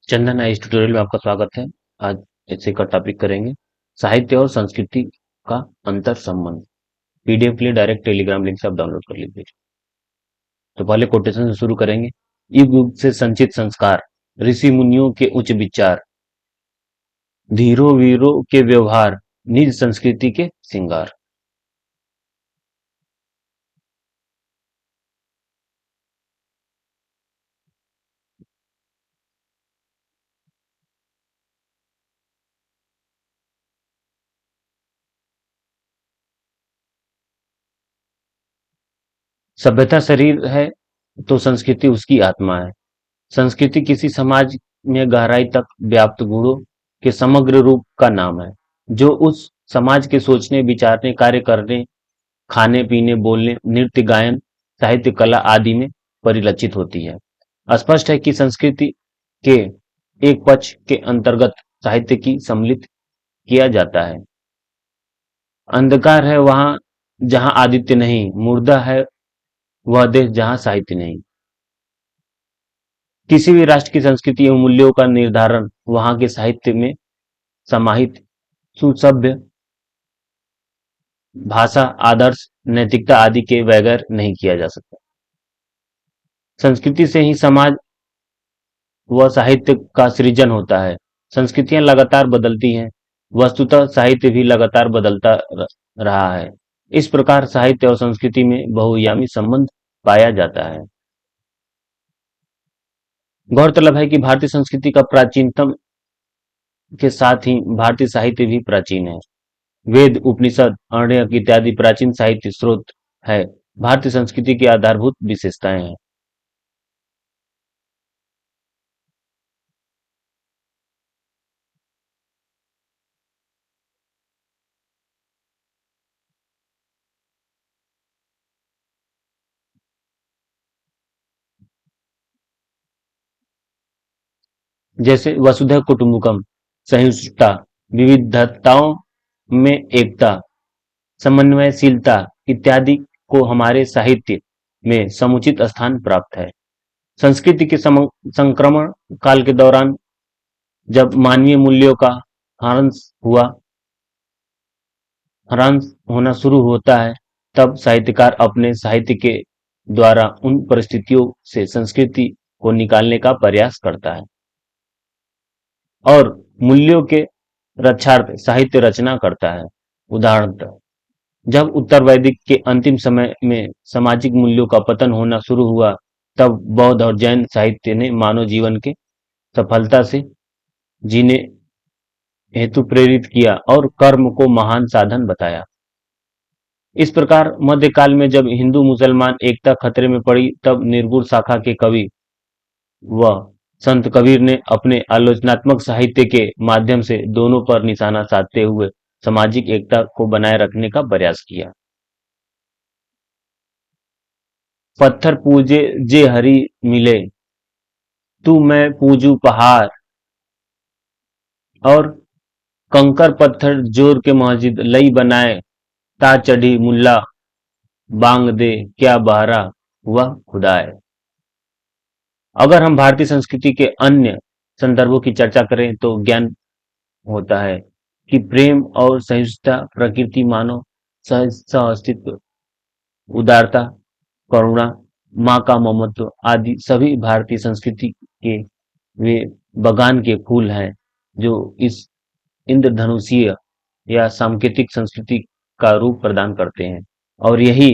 चंदन इस ट्यूटोरियल में आपका स्वागत है। आज ऐसे का टॉपिक करेंगे साहित्य और संस्कृति का अंतर संबंध। पीडीएफ के लिए डायरेक्ट टेलीग्राम लिंक से आप डाउनलोड कर लीजिए। तो पहले कोटेशन से शुरू करेंगे। युग युग से संचित संस्कार, ऋषि मुनियों के उच्च विचार, धीरो वीरों के व्यवहार, निज संस्कृति के श्रृंगार। सभ्यता शरीर है तो संस्कृति उसकी आत्मा है। संस्कृति किसी समाज में गहराई तक व्याप्त गुणों के समग्र रूप का नाम है, जो उस समाज के सोचने, विचारने, कार्य करने, खाने पीने, बोलने, नृत्य, गायन, साहित्य, कला आदि में परिलक्षित होती है। स्पष्ट है कि संस्कृति के एक पक्ष के अंतर्गत साहित्य की सम्मिलित किया जाता है। अंधकार है वहां जहां आदित्य नहीं, मुर्दा है वह देश जहां साहित्य नहीं। किसी भी राष्ट्र की संस्कृति एवं मूल्यों का निर्धारण वहां के साहित्य में समाहित सुसभ्य भाषा, आदर्श, नैतिकता आदि के बगैर नहीं किया जा सकता। संस्कृति से ही समाज व साहित्य का सृजन होता है। संस्कृतियां लगातार बदलती हैं, वस्तुतः साहित्य भी लगातार बदलता रहा है। इस प्रकार साहित्य और संस्कृति में बहुआयामी संबंध पाया जाता है। गौरतलब है कि भारतीय संस्कृति का प्राचीनतम के साथ ही भारतीय साहित्य भी प्राचीन है। वेद, उपनिषद, आरण्यक इत्यादि प्राचीन साहित्य स्रोत है, भारतीय संस्कृति की आधारभूत विशेषताएं हैं। जैसे वसुधैव कुटुंबकम, सहिष्णुता, विविधताओं में एकता, समन्वयशीलता इत्यादि को हमारे साहित्य में समुचित स्थान प्राप्त है। संस्कृति के संक्रमण काल के दौरान जब मानवीय मूल्यों का ह्रास हुआ ह्रास होना शुरू होता है, तब साहित्यकार अपने साहित्य के द्वारा उन परिस्थितियों से संस्कृति को निकालने का प्रयास करता है और मूल्यों के रक्षार्थ साहित्य रचना करता है। उदाहरणतः जब उत्तर वैदिक के अंतिम समय में सामाजिक मूल्यों का पतन होना शुरू हुआ, तब बौद्ध और जैन साहित्य ने मानव जीवन के सफलता से जीने हेतु प्रेरित किया और कर्म को महान साधन बताया। इस प्रकार मध्यकाल में जब हिंदू मुसलमान एकता खतरे में पड़ी, तब निर्गुण शाखा के कवि व संत कबीर ने अपने आलोचनात्मक साहित्य के माध्यम से दोनों पर निशाना साधते हुए सामाजिक एकता को बनाए रखने का प्रयास किया। पत्थर पूजे जे हरि मिले, तू मैं पूजू पहाड़, और कंकर पत्थर जोड़ के मस्जिद लई बनाए, ता चढ़ी मुल्ला बांग दे क्या बहरा वह खुदाए। अगर हम भारतीय संस्कृति के अन्य संदर्भों की चर्चा करें तो ज्ञान होता है कि प्रेम और सहिष्णुता, प्रकृति, मानव सह अस्तित्व, उदारता, करुणा, माँ का ममत्व आदि सभी भारतीय संस्कृति के वे बगान के फूल हैं, जो इस इंद्रधनुषीय या सांकेतिक संस्कृति का रूप प्रदान करते हैं, और यही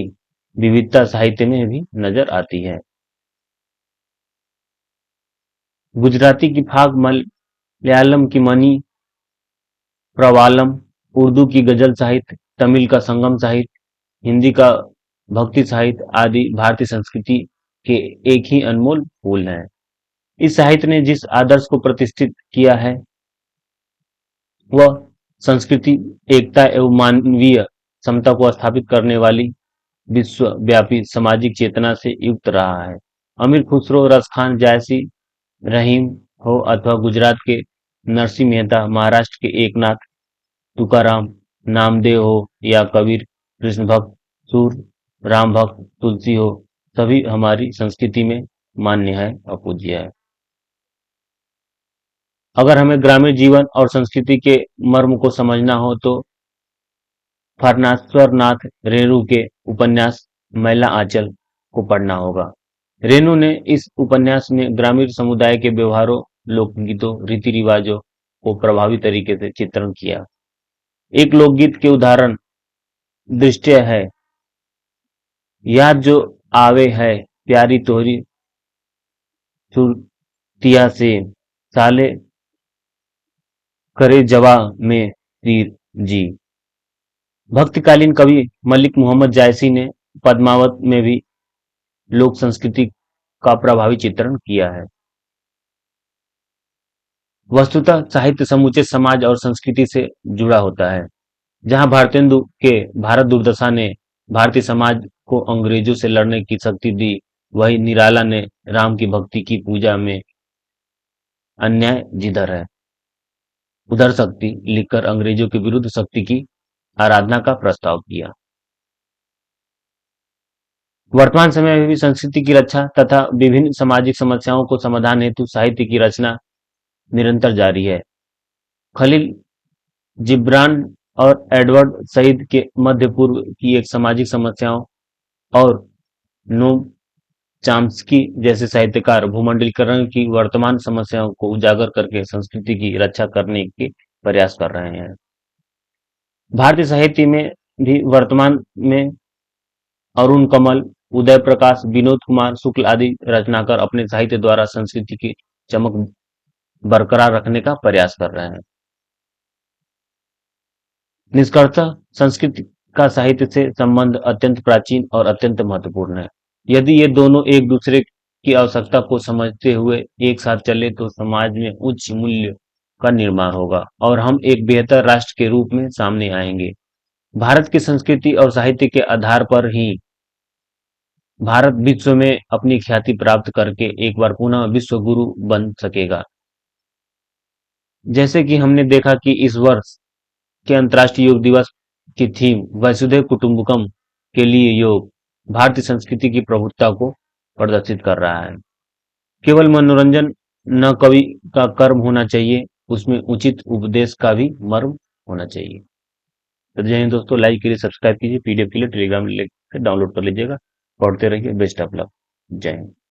विविधता साहित्य में भी नजर आती है। गुजराती की फाग, मलयालम की मनी प्रवालम, उर्दू की गजल साहित्य, तमिल का संगम साहित्य, हिंदी का भक्ति साहित्य आदि भारतीय संस्कृति के एक ही अनमोल फूल हैं। इस साहित्य ने जिस आदर्श को प्रतिष्ठित किया है, वह संस्कृति, एकता एवं मानवीय समता को स्थापित करने वाली विश्वव्यापी सामाजिक चेतना से युक्त रहा है। अमीर खुसरो, रसखान जयसी, रहीम हो अथवा गुजरात के नरसिंह मेहता, महाराष्ट्र के एकनाथ, तुकाराम, नामदेव हो या कबीर, कृष्ण भक्त, सूर, राम भक्त, तुलसी हो, सभी हमारी संस्कृति में मान्य है और पूज्य है। अगर हमें ग्रामीण जीवन और संस्कृति के मर्म को समझना हो तो फरनाश्वर नाथ रेणु के उपन्यास मैला आंचल को पढ़ना होगा। रेणु ने इस उपन्यास में ग्रामीण समुदाय के व्यवहारों, लोकगीतों, रीति रिवाजों को प्रभावी तरीके से चित्रण किया। एक लोकगीत के उदाहरण दृश्य है, याद जो आवे है प्यारी तोहरी सुरतिया से, साले करे जवा में तीर जी। भक्तिकालीन कवि मलिक मोहम्मद जायसी ने पद्मावत में भी लोक संस्कृति का प्रभावी चित्रण किया है। वस्तुतः साहित्य समूचे समाज और संस्कृति से जुड़ा होता है। जहां भारतेंदु के भारत दुर्दशा ने भारतीय समाज को अंग्रेजों से लड़ने की शक्ति दी, वहीं निराला ने राम की भक्ति की पूजा में अन्याय जिधर है उधर शक्ति लिखकर अंग्रेजों के विरुद्ध शक्ति की आराधना का प्रस्ताव किया। वर्तमान समय में भी संस्कृति की रक्षा तथा विभिन्न सामाजिक समस्याओं को समाधान हेतु साहित्य की रचना निरंतर जारी है। खलील जिब्रान और एडवर्ड सईद के मध्य पूर्व की एक सामाजिक समस्याओं और नोम चाम्स्की जैसे साहित्यकार भूमंडलीकरण की वर्तमान समस्याओं को उजागर करके संस्कृति की रक्षा करने के प्रयास कर रहे हैं। भारतीय साहित्य में भी वर्तमान में अरुण कमल, उदय प्रकाश, विनोद कुमार शुक्ल आदि रचनाकार अपने साहित्य द्वारा संस्कृति की चमक बरकरार रखने का प्रयास कर रहे हैं। निष्कर्षतः संस्कृत का साहित्य से संबंध अत्यंत प्राचीन और अत्यंत महत्वपूर्ण है। यदि ये दोनों एक दूसरे की आवश्यकता को समझते हुए एक साथ चले तो समाज में उच्च मूल्य का निर्माण होगा और हम एक बेहतर राष्ट्र के रूप में सामने आएंगे। भारत की संस्कृति और साहित्य के आधार पर ही भारत विश्व में अपनी ख्याति प्राप्त करके एक बार पुनः विश्व गुरु बन सकेगा। जैसे कि हमने देखा कि इस वर्ष के अंतर्राष्ट्रीय योग दिवस की थीम वसुधैव कुटुंबकम के लिए योग भारतीय संस्कृति की प्रभुत्ता को प्रदर्शित कर रहा है। केवल मनोरंजन न कवि का कर्म होना चाहिए, उसमें उचित उपदेश का भी मर्म होना चाहिए। तो जय हिंद दोस्तों, लाइक कीजिए, सब्सक्राइब कीजिए, पीडीएफ के लिए टेलीग्राम लिंक से डाउनलोड कर लीजिएगा। पढ़ते रहिए, बेस्ट ऑफ लक। जय हिंद।